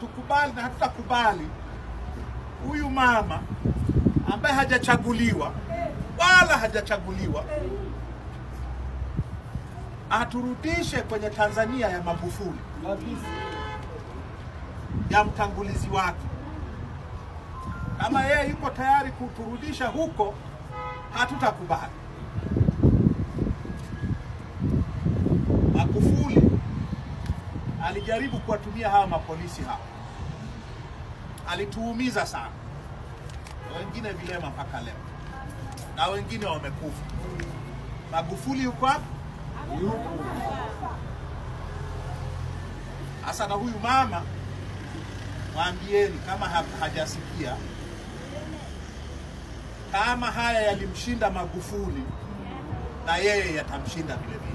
hatukubali na hatutakubali huyu mama ambaye hajachaguliwa wala hajachaguliwa aturudishe kwenye Tanzania ya Magufuli, ya mtangulizi wake. Kama yeye yuko tayari kuturudisha huko, hatutakubali. Magufuli alijaribu kuwatumia hawa mapolisi hapa, alituumiza sana, wengine vilema mpaka leo na wengine wamekufa. Magufuli yuko hapa, hasa na huyu mama mwambieni kama hajasikia, kama haya yalimshinda Magufuli na yeye yatamshinda vile vile.